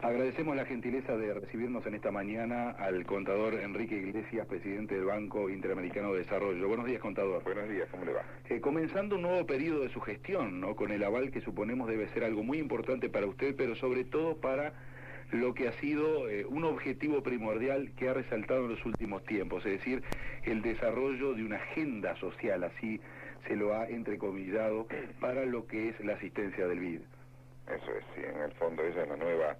Agradecemos la gentileza de recibirnos en esta mañana al contador Enrique Iglesias, presidente del Banco Interamericano de Desarrollo. Buenos días, contador. Buenos días, ¿cómo le va? Comenzando un nuevo periodo de su gestión, ¿no? Con el aval que suponemos debe ser algo muy importante para usted, pero sobre todo para lo que ha sido un objetivo primordial que ha resaltado en los últimos tiempos, es decir, el desarrollo de una agenda social, así se lo ha entrecomillado, para lo que es la asistencia del BID. Eso es, sí, en el fondo esa es la nueva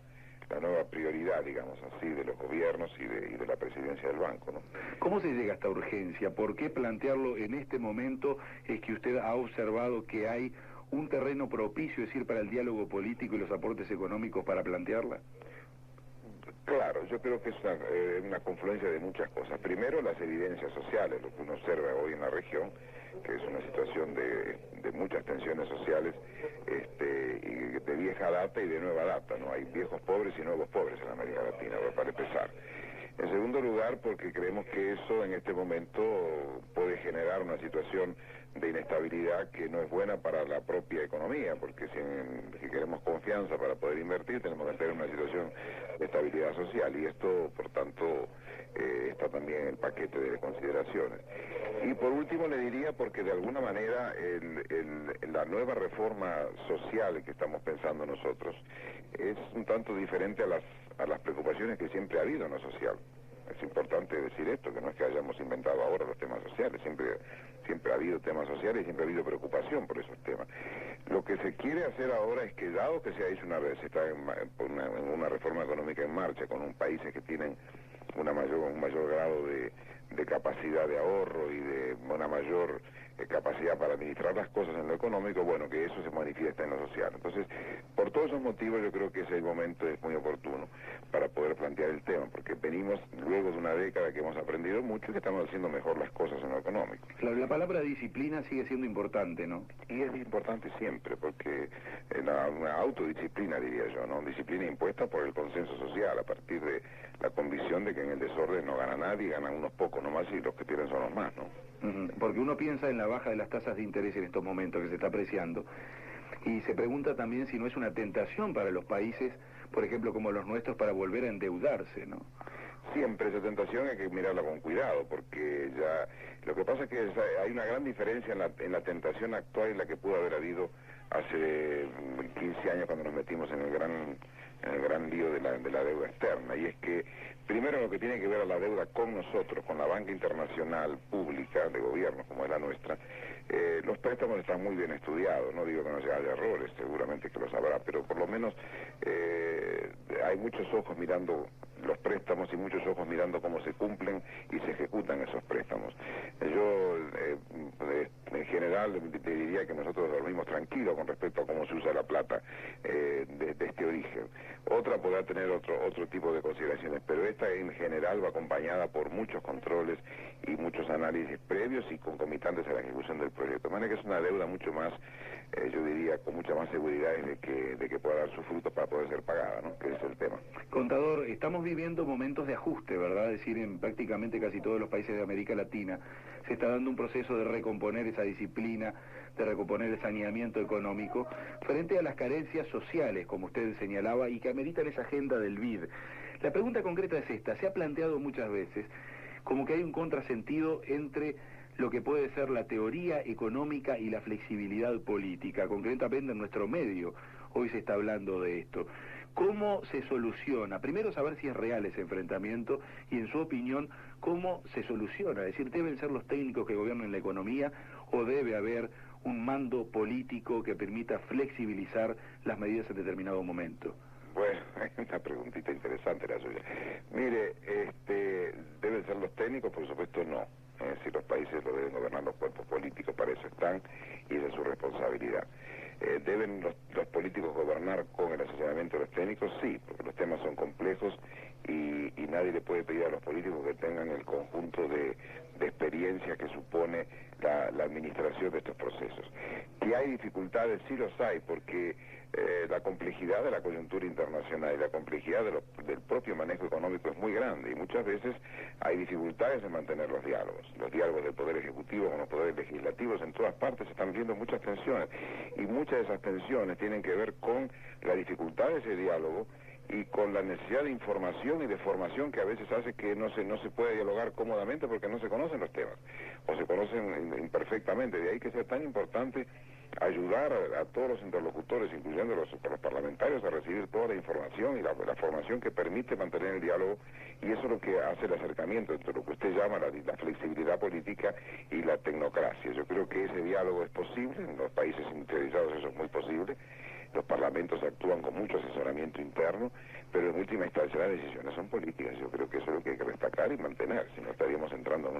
prioridad, digamos así, de los gobiernos y de la presidencia del banco, ¿no? ¿Cómo se llega a esta urgencia? ¿Por qué plantearlo en este momento? ¿Es que usted ha observado que hay un terreno propicio, es decir, para el diálogo político y los aportes económicos para plantearla? Claro, yo creo que es una confluencia de muchas cosas. Primero, las evidencias sociales, lo que uno observa hoy en la región, que es una situación de muchas tensiones sociales, y de vieja data y de nueva data, ¿no? Hay viejos pobres y nuevos pobres en América Latina, para empezar. En segundo lugar, porque creemos que eso en este momento puede generar una situación de inestabilidad que no es buena para la propia economía, porque si queremos confianza para poder invertir, tenemos que tener una situación de estabilidad social, y esto, por tanto, está también en el paquete de consideraciones. Y por último le diría, porque de alguna manera la nueva reforma social que estamos pensando nosotros es un tanto diferente a las preocupaciones que siempre ha habido en lo social. Es importante decir esto, que no es que hayamos inventado ahora los temas sociales, siempre ha habido temas sociales y siempre ha habido preocupación por esos temas. Lo que se quiere hacer ahora es que, dado que se está en una reforma económica en marcha, con países que tienen un mayor grado de capacidad de ahorro y de una mayor capacidad para administrar las cosas en lo económico, bueno, que eso se manifiesta en lo social. Entonces, por todos esos motivos yo creo que ese momento es muy oportuno para poder plantear el tema, porque venimos luego de una década que hemos aprendido mucho y que estamos haciendo mejor las cosas en lo económico. Claro, la palabra disciplina sigue siendo importante, ¿no? Y es importante siempre, porque una autodisciplina, diría yo, ¿no? Disciplina impuesta por el consenso social, a partir de la convicción de que en el desorden no gana nadie, ganan unos pocos nomás y los que pierden son los más, ¿no? Porque uno piensa en la baja de las tasas de interés en estos momentos que se está apreciando y se pregunta también si no es una tentación para los países, por ejemplo como los nuestros, para volver a endeudarse, ¿no? Siempre esa tentación hay que mirarla con cuidado, porque ya lo que pasa es que hay una gran diferencia en la tentación actual y la que pudo haber habido hace 15 años cuando nos metimos en el gran lío de la deuda externa, y es que primero lo que tiene que ver a la deuda con nosotros, con la banca internacional pública de gobierno como es la nuestra, los préstamos están muy bien estudiados, no digo que no haya errores, seguramente que los habrá, pero por lo menos hay muchos ojos mirando los préstamos y muchos ojos mirando cómo se cumplen y se ejecutan esos préstamos. Yo en general te diría que nosotros dormimos tranquilos con respecto a cómo se usa la plata de este origen. Otra podrá tener otro tipo de consideraciones, pero esta en general va acompañada por muchos controles y muchos análisis previos y concomitantes a la ejecución del proyecto. De manera que es una deuda mucho más, yo diría, con mucha más seguridad de que pueda dar sus frutos para poder ser pagada, ¿no? Que ese es el tema. Contador, estamos viviendo momentos de ajuste, ¿verdad? Es decir, en prácticamente casi todos los países de América Latina se está dando un proceso de recomponer esa disciplina, de recomponer el saneamiento económico, frente a las carencias sociales, como usted señalaba, y que ameritan esa agenda del BID. La pregunta concreta es esta: se ha planteado muchas veces como que hay un contrasentido entre lo que puede ser la teoría económica y la flexibilidad política, concretamente en nuestro medio. Hoy se está hablando de esto. ¿Cómo se soluciona? Primero, saber si es real ese enfrentamiento y, en su opinión, ¿cómo se soluciona? Es decir, ¿deben ser los técnicos que gobiernen la economía o debe haber un mando político que permita flexibilizar las medidas en determinado momento? Bueno, es una preguntita interesante la suya. Mire, ¿deben ser los técnicos? Por supuesto no. Si los países lo deben gobernar los cuerpos políticos, para eso están y esa es su responsabilidad. ¿Deben los políticos gobernar con el asesoramiento de los técnicos? Sí, porque los temas son complejos y nadie le puede pedir a los políticos que tengan el conjunto de experiencia que supone la administración de estos procesos. Que hay dificultades, sí los hay, porque la complejidad de la coyuntura internacional y la complejidad del propio manejo económico es muy grande y muchas veces hay dificultades en mantener los diálogos del Poder Ejecutivo con los poderes legislativos. En todas partes se están viendo muchas tensiones y muchas de esas tensiones tienen que ver con la dificultad de ese diálogo y con la necesidad de información y de formación que a veces hace que no se pueda dialogar cómodamente porque no se conocen los temas, o se conocen imperfectamente. De ahí que sea tan importante ayudar a todos los interlocutores, incluyendo los parlamentarios, a recibir toda la información y la formación que permite mantener el diálogo, y eso es lo que hace el acercamiento entre lo que usted llama la flexibilidad política y la tecnocracia. Yo creo que ese diálogo es posible, en los países industrializados eso es muy posible, los parlamentos actúan con mucho asesoramiento interno, pero en última instancia las decisiones son políticas. Yo creo que eso es lo que hay que destacar y mantener, si no estaríamos entrando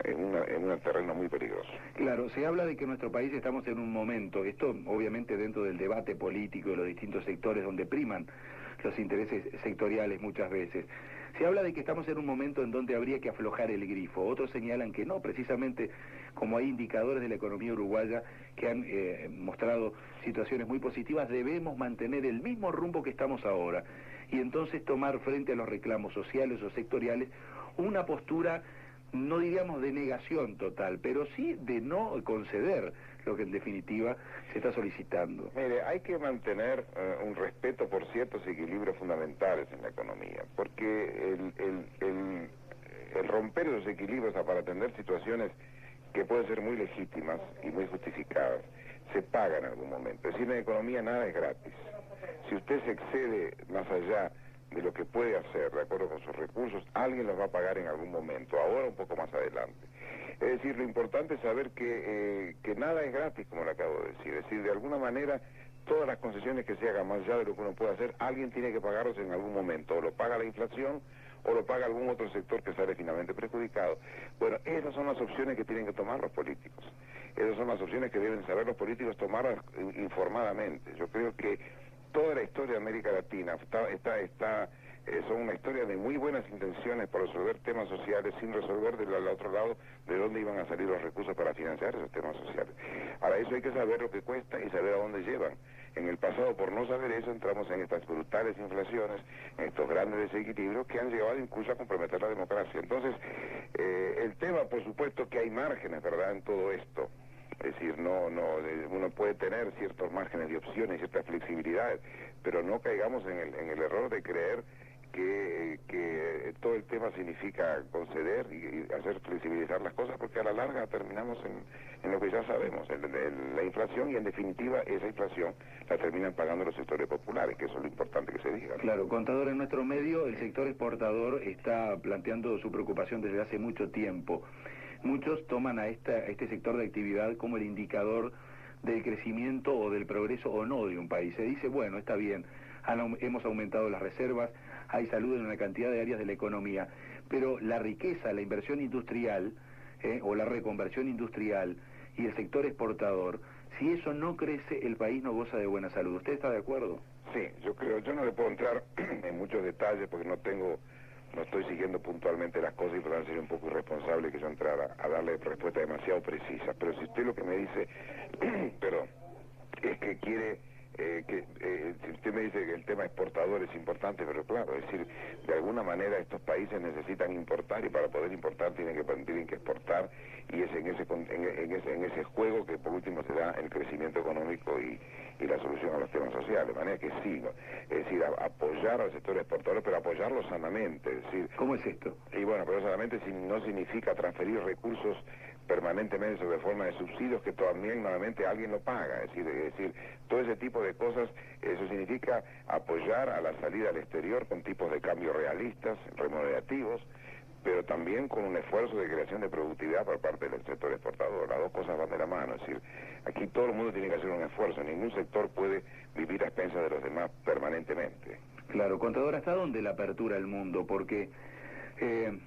en un terreno muy peligroso. Claro, se habla de que en nuestro país estamos en un momento, esto obviamente dentro del debate político de los distintos sectores donde priman los intereses sectoriales muchas veces. Se habla de que estamos en un momento en donde habría que aflojar el grifo. Otros señalan que no, precisamente como hay indicadores de la economía uruguaya que han mostrado situaciones muy positivas, debemos mantener el mismo rumbo que estamos ahora y entonces tomar frente a los reclamos sociales o sectoriales una postura, no diríamos de negación total, pero sí de no conceder lo que en definitiva se está solicitando. Mire, hay que mantener un respeto por ciertos equilibrios fundamentales en la economía, porque el romper esos equilibrios para atender situaciones que pueden ser muy legítimas y muy justificadas, se paga en algún momento. Es decir, en la economía nada es gratis. Si usted se excede más allá de lo que puede hacer, de acuerdo con sus recursos, alguien los va a pagar en algún momento, ahora un poco más adelante. Es decir, lo importante es saber que nada es gratis, como le acabo de decir. Es decir, de alguna manera, todas las concesiones que se hagan más allá de lo que uno puede hacer, alguien tiene que pagarlos en algún momento, o lo paga la inflación, o lo paga algún otro sector que sale finalmente perjudicado. Bueno, esas son las opciones que tienen que tomar los políticos. Esas son las opciones que deben saber los políticos tomarlas informadamente. Yo creo que toda la historia de América Latina son una historia de muy buenas intenciones por resolver temas sociales sin resolver del otro lado de dónde iban a salir los recursos para financiar esos temas sociales. Ahora, eso hay que saber lo que cuesta y saber a dónde llevan. En el pasado, por no saber eso, entramos en estas brutales inflaciones, en estos grandes desequilibrios que han llevado incluso a comprometer la democracia. Entonces, el tema, por supuesto que hay márgenes, ¿verdad?, en todo esto. Es decir, uno puede tener ciertos márgenes de opciones, ciertas flexibilidades, pero no caigamos en el error de creer que todo el tema significa conceder y hacer flexibilizar las cosas, porque a la larga terminamos en lo que ya sabemos, la inflación, y en definitiva esa inflación la terminan pagando los sectores populares, que eso es lo importante que se diga, ¿no? Claro, contador, en nuestro medio el sector exportador está planteando su preocupación desde hace mucho tiempo. Muchos toman a este sector de actividad como el indicador del crecimiento o del progreso o no de un país. Se dice, bueno, está bien, hemos aumentado las reservas, hay salud en una cantidad de áreas de la economía, pero la riqueza, la inversión industrial o la reconversión industrial y el sector exportador, si eso no crece, el país no goza de buena salud. ¿Usted está de acuerdo? Sí, yo no le puedo entrar en muchos detalles porque no estoy siguiendo puntualmente las cosas y por lo tanto sería un poco irresponsable que yo entrara a darle respuesta demasiado precisa. Pero si usted lo que me dice, perdón, es que quiere, si usted me dice que el tema exportador es importante, pero claro, es decir, de alguna manera estos países necesitan importar y para poder importar tienen que exportar, y es en ese juego que por último se da el crecimiento económico y la solución a los temas sociales, de manera que sí, ¿no? Es decir, apoyar al sector exportador, pero apoyarlo sanamente, es decir... ¿Cómo es esto? Y bueno, pero sanamente no significa transferir recursos permanentemente sobre forma de subsidios que también nuevamente alguien lo paga, es decir, todo ese tipo de cosas, eso significa apoyar a la salida al exterior con tipos de cambio realistas, remunerativos, pero también con un esfuerzo de creación de productividad por parte del sector exportador. Las dos cosas van de la mano, es decir, aquí todo el mundo tiene que hacer un esfuerzo, ningún sector puede vivir a expensas de los demás permanentemente. Claro, contador, ¿hasta dónde la apertura al mundo? Porque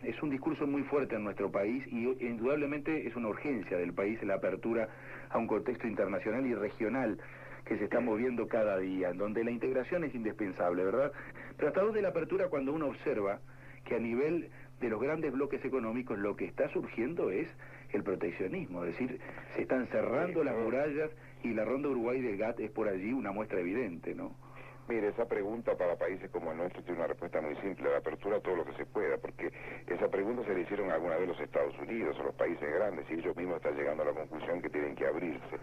es un discurso muy fuerte en nuestro país y indudablemente es una urgencia del país la apertura a un contexto internacional y regional que se está moviendo cada día, en donde la integración es indispensable, ¿verdad? Pero ¿hasta dónde la apertura cuando uno observa que a nivel de los grandes bloques económicos lo que está surgiendo es el proteccionismo? Es decir, se están cerrando las murallas y la ronda Uruguay del GATT es por allí una muestra evidente, ¿no? Mire, esa pregunta para países como el nuestro tiene una respuesta muy simple: la apertura a todo lo que se pueda, porque esa pregunta se le hicieron alguna vez los Estados Unidos o los países grandes y ellos mismos están llegando a la conclusión que tienen que abrirse.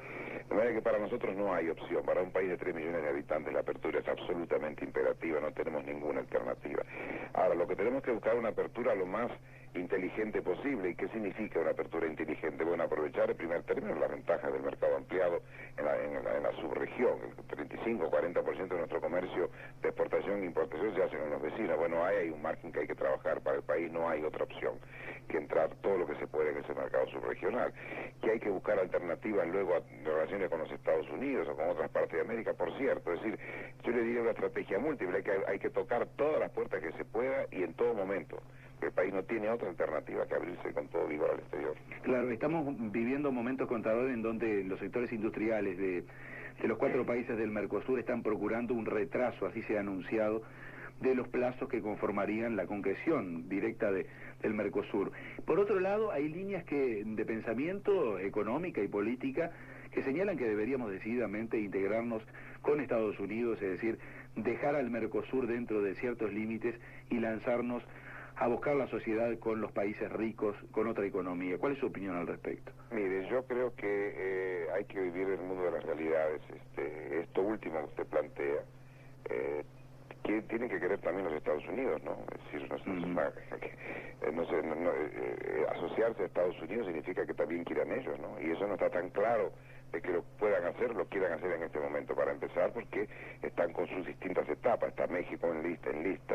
De manera que para nosotros no hay opción. Para un país de 3 millones de habitantes la apertura es absolutamente imperativa. Latina no tenemos ninguna alternativa. Ahora, lo que tenemos que buscar es una apertura lo más inteligente posible. ¿Y qué significa una apertura inteligente? Bueno, aprovechar en primer término las ventajas del mercado ampliado en la subregión. El 35-40% de nuestro comercio de exportación e importación se hace con los vecinos. Bueno, hay un margen que hay que trabajar para el país, no hay otra opción que entrar todo lo que se puede en ese mercado subregional. Que hay que buscar alternativas luego a relaciones con los Estados Unidos o con otras partes de América, por cierto. Es decir, yo le diría una estrategia múltiple, hay que tocar todas las puertas que se pueda y en todo momento. El país no tiene otra alternativa que abrirse con todo vigor al exterior. Claro, estamos viviendo momentos contadores en donde los sectores industriales de los 4 países del Mercosur están procurando un retraso, así se ha anunciado, de los plazos que conformarían la concreción directa del Mercosur. Por otro lado, hay líneas de pensamiento económica y política que señalan que deberíamos decididamente integrarnos con Estados Unidos, es decir, dejar al Mercosur dentro de ciertos límites y lanzarnos a buscar la sociedad con los países ricos, con otra economía. ¿Cuál es su opinión al respecto? Mire, yo creo que hay que vivir el mundo de las realidades. Esto último que usted plantea, que tienen que querer también los Estados Unidos, ¿no? Es decir, asociarse a Estados Unidos significa que también quieran ellos, ¿no? Y eso no está tan claro de que lo puedan hacer, lo quieran hacer en este momento, para empezar, porque están con sus distintas etapas. Está México en lista,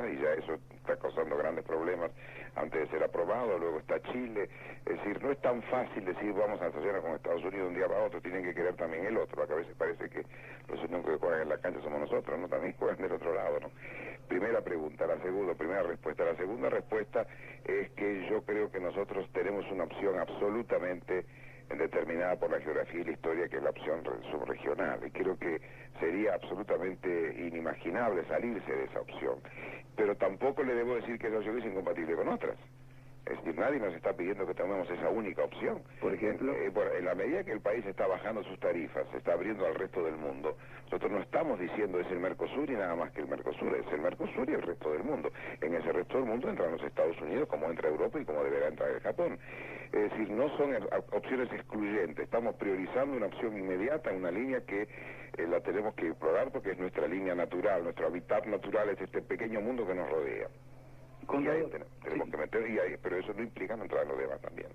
y ya eso está causando grandes problemas antes de ser aprobado. Luego está Chile. Es decir, no es tan fácil decir vamos a asociarnos con Estados Unidos de un día para otro, tienen que querer también el otro, porque a veces parece que los únicos que juegan en la cancha somos nosotros, ¿no? También juegan del otro lado, ¿no? Primera respuesta. La segunda respuesta es que yo creo que nosotros tenemos una opción absolutamente determinada por la geografía y la historia, que es la opción subregional, y creo que sería absolutamente inimaginable salirse de esa opción, pero tampoco le debo decir que esa opción es incompatible con otras. Es decir, nadie nos está pidiendo que tomemos esa única opción. Por ejemplo, en la medida que el país está bajando sus tarifas, se está abriendo al resto del mundo, nosotros no estamos diciendo es el Mercosur y nada más que el Mercosur, es el Mercosur y el resto del mundo. En ese resto del mundo entran los Estados Unidos, como entra Europa y como deberá entrar el Japón. Es decir, no son opciones excluyentes, estamos priorizando una opción inmediata, una línea que la tenemos que explorar porque es nuestra línea natural, nuestro hábitat natural es este pequeño mundo que nos rodea. Tenemos que meter, pero eso no implica no entrar en los demás también.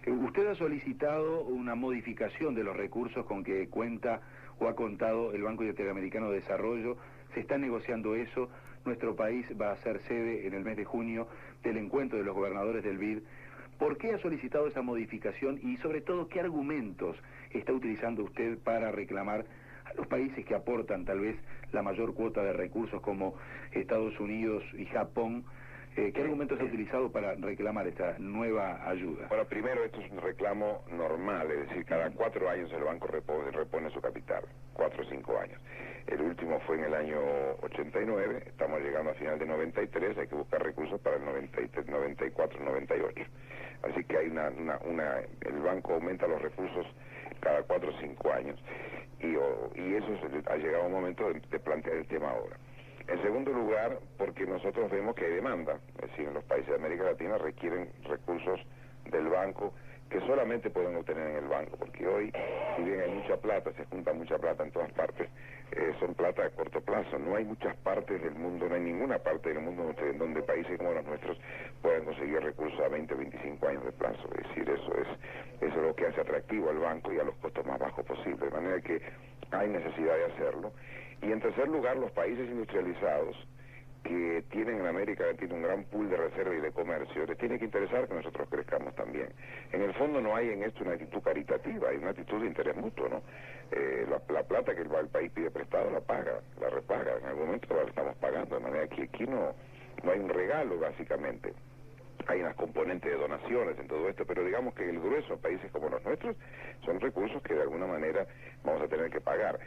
Usted ha solicitado una modificación de los recursos con que cuenta o ha contado el Banco Interamericano de Desarrollo. Se está negociando eso. Nuestro país va a ser sede en el mes de junio del encuentro de los gobernadores del BID. ¿Por qué ha solicitado esa modificación y sobre todo qué argumentos está utilizando usted para reclamar a los países que aportan tal vez la mayor cuota de recursos como Estados Unidos y Japón? ¿Qué argumentos ha utilizado para reclamar esta nueva ayuda? Bueno, primero esto es un reclamo normal, es decir, cada 4 años el banco repone su capital, 4 o 5 años. El último fue en el año 89, estamos llegando a final de 93, hay que buscar recursos para el 93, 94, 98. Así que hay el banco aumenta los recursos cada 4 o 5 años, y eso ha llegado un momento de plantear el tema ahora. En segundo lugar, porque nosotros vemos que hay demanda, es decir, en los países de América Latina requieren recursos del banco que solamente pueden obtener en el banco, porque hoy, si bien hay mucha plata, se junta mucha plata en todas partes, son plata a corto plazo. No hay muchas partes del mundo, no hay ninguna parte del mundo donde países como los nuestros puedan conseguir recursos a 20 o 25 años de plazo. Es decir, eso es lo que hace atractivo al banco y a los costos más bajos posibles, de manera que hay necesidad de hacerlo. Y en tercer lugar, los países industrializados que tienen en América Latina un gran pool de reserva y de comercio, les tiene que interesar que nosotros crezcamos también. En el fondo no hay en esto una actitud caritativa, hay una actitud de interés mutuo, ¿no? La plata que el país pide prestado la paga, la repaga, en algún momento la estamos pagando, de manera que aquí no hay un regalo básicamente. Hay unas componentes de donaciones en todo esto, pero digamos que el grueso de países como los nuestros son recursos que de alguna manera vamos a tener que pagar.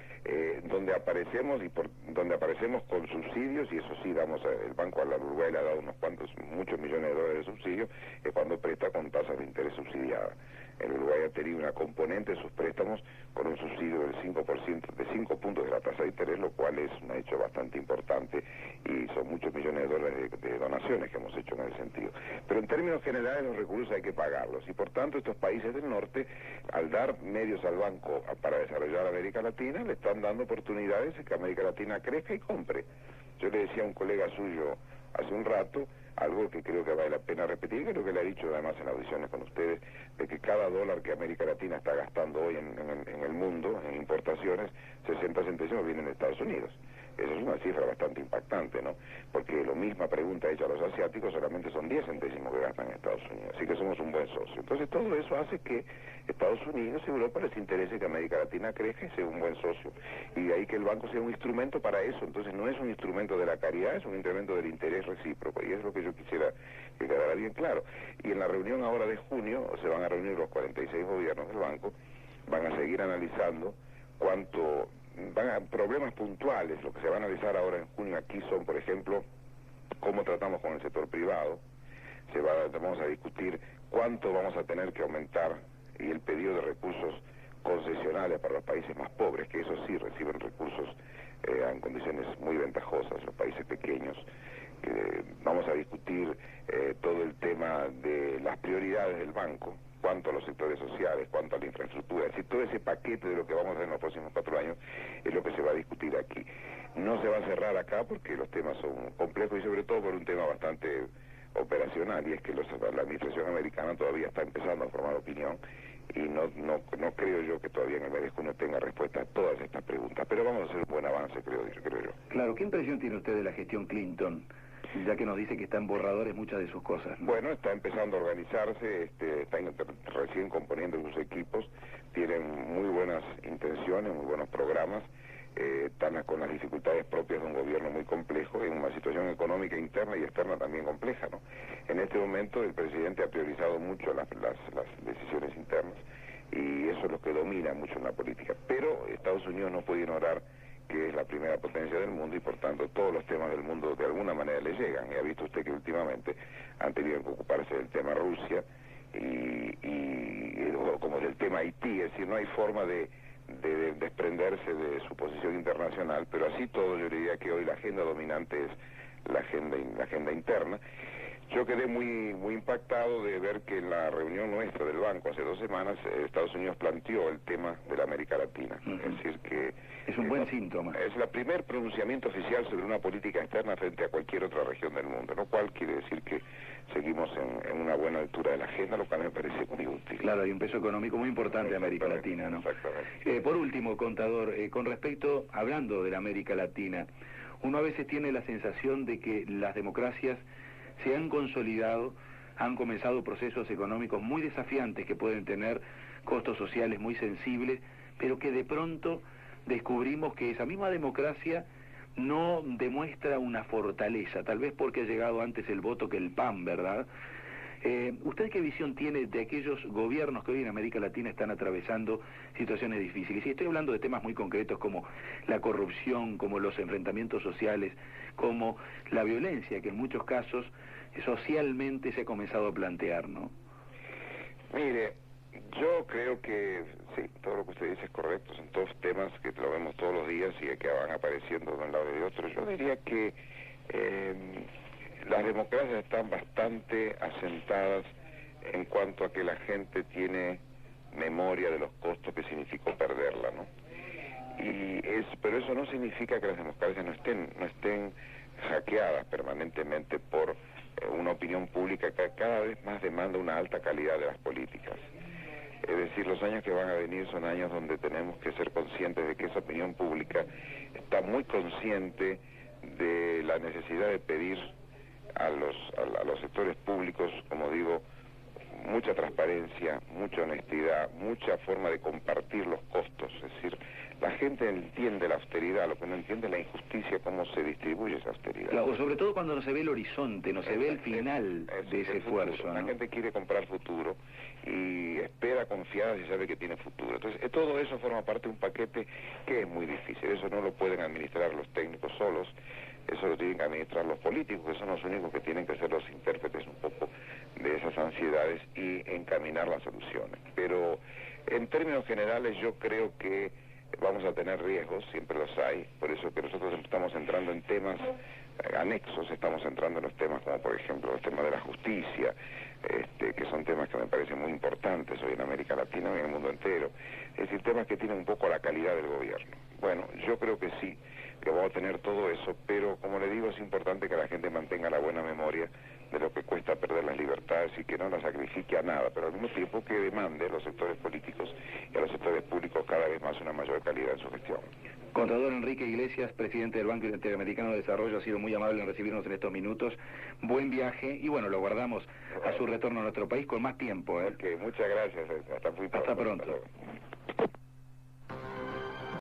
Donde aparecemos con subsidios, y eso sí, el Banco al Uruguay le ha dado muchos millones de dólares de subsidios, es cuando presta con tasas de interés subsidiadas. El Uruguay ha tenido una componente de sus préstamos con un subsidio del 5%, de 5 puntos de la tasa de interés, lo cual es un hecho bastante importante, y son muchos millones de dólares de donaciones que hemos hecho en ese sentido. Pero en términos generales los recursos hay que pagarlos, y por tanto estos países del norte, al dar medios al banco para desarrollar América Latina, le están dando oportunidades de que América Latina crezca y compre. Yo le decía a un colega suyo hace un rato, algo que creo que vale la pena repetir, creo que le ha dicho además en audiciones con ustedes, de que cada dólar que América Latina está gastando hoy en el mundo, en importaciones, 60 centésimos vienen de Estados Unidos. Esa es una cifra bastante impactante, ¿no? Porque la misma pregunta hecha a los asiáticos solamente son 10 centésimos que gastan en Estados Unidos, así que somos un buen socio. Entonces todo eso hace que Estados Unidos y Europa les interese que América Latina crezca y sea un buen socio. Y de ahí que el banco sea un instrumento para eso. Entonces no es un instrumento de la caridad, es un instrumento del interés recíproco. Y es lo que yo quisiera que quedara bien claro. Y en la reunión ahora de junio, se van a reunir los 46 gobiernos del banco, van a seguir analizando cuánto... van a problemas puntuales. Lo que se va a analizar ahora en junio aquí son, por ejemplo, cómo tratamos con el sector privado. Vamos a discutir cuánto vamos a tener que aumentar y el pedido de recursos concesionales para los países más pobres, que eso sí reciben recursos en condiciones muy ventajosas, los países pequeños. Vamos a discutir todo el tema de las prioridades del banco, cuanto a los sectores sociales, cuanto a la infraestructura, es decir, todo ese paquete de lo que vamos a hacer en los próximos 4 años es lo que se va a discutir aquí. No se va a cerrar acá porque los temas son complejos y sobre todo por un tema bastante operacional, y es que la administración americana todavía está empezando a formar opinión y no creo yo que todavía en el mes de junio tenga respuesta a todas estas preguntas, pero vamos a hacer un buen avance, creo yo. Claro, ¿qué impresión tiene usted de la gestión Clinton? Ya que nos dice que está en borradores muchas de sus cosas, ¿no? Bueno, está empezando a organizarse, están recién componiendo sus equipos, tienen muy buenas intenciones, muy buenos programas, están con las dificultades propias de un gobierno muy complejo, en una situación económica interna y externa también compleja, ¿no? En este momento el presidente ha priorizado mucho las decisiones internas y eso es lo que domina mucho en la política, pero Estados Unidos no puede ignorar que es la primera potencia del mundo y por tanto todos los temas del mundo de alguna manera le llegan. Y ha visto usted que últimamente han tenido que ocuparse del tema Rusia y como del tema Haití, es decir, no hay forma de desprenderse de su posición internacional, pero así todo yo diría que hoy la agenda dominante es la agenda interna. Yo quedé muy impactado de ver que en la reunión nuestra del banco hace 2 semanas Estados Unidos planteó el tema de la América Latina. Es decir que... Es un buen síntoma. Es el primer pronunciamiento oficial sobre una política externa frente a cualquier otra región del mundo, lo cual quiere decir que seguimos en una buena altura de la agenda, lo cual me parece muy útil. Claro, hay un peso económico muy importante de América Latina, ¿no? Exactamente. Por último, contador, con respecto, hablando de la América Latina, uno a veces tiene la sensación de que las democracias se han consolidado, han comenzado procesos económicos muy desafiantes que pueden tener costos sociales muy sensibles, pero que de pronto descubrimos que esa misma democracia no demuestra una fortaleza, tal vez porque ha llegado antes el voto que el pan, ¿verdad? ¿Usted qué visión tiene de aquellos gobiernos que hoy en América Latina están atravesando situaciones difíciles? Y estoy hablando de temas muy concretos como la corrupción, como los enfrentamientos sociales, como la violencia, que en muchos casos socialmente se ha comenzado a plantear, ¿no? Mire, yo creo que sí, todo lo que usted dice es correcto, son todos temas que lo vemos todos los días y que van apareciendo de un lado y de otro. Yo diría que las democracias están bastante asentadas en cuanto a que la gente tiene memoria de los costos que significó perderla, ¿no? Pero eso no significa que las democracias no estén hackeadas permanentemente por una opinión pública que cada vez más demanda una alta calidad de las políticas. Es decir, los años que van a venir son años donde tenemos que ser conscientes de que esa opinión pública está muy consciente de la necesidad de pedir a los sectores públicos, como digo, mucha transparencia, mucha honestidad, mucha forma de compartir los costos. Es decir, la gente entiende la austeridad, lo que no entiende es la injusticia, cómo se distribuye esa austeridad. Claro, sobre todo cuando no se ve el horizonte, no se ve el final de ese esfuerzo, ¿no? La gente quiere comprar futuro y espera confiada si sabe que tiene futuro. Entonces, todo eso forma parte de un paquete que es muy difícil. Eso no lo pueden administrar los técnicos solos, eso lo tienen que administrar los políticos, que son los únicos que tienen que ser los intérpretes un poco de esas ansiedades y encaminar las soluciones. Pero en términos generales yo creo que vamos a tener riesgos, siempre los hay, por eso que nosotros estamos entrando en temas anexos, estamos entrando en los temas como por ejemplo los temas de la justicia, que son temas que me parecen muy importantes hoy en América Latina y en el mundo entero, es decir, temas que tienen un poco la calidad del gobierno. Bueno, yo creo que sí, que vamos a tener todo eso, pero como le digo, es importante que la gente mantenga la buena memoria de lo que cuesta perder las libertades y que no las sacrifique a nada, pero al mismo tiempo que demande a los sectores políticos y a los sectores públicos cada vez más una mayor calidad en su gestión. Contador Enrique Iglesias, presidente del Banco Interamericano de Desarrollo, ha sido muy amable en recibirnos en estos minutos. Buen viaje y bueno, lo guardamos a su retorno a nuestro país con más tiempo. Ok, muchas gracias. Hasta muy pronto. Hasta pronto.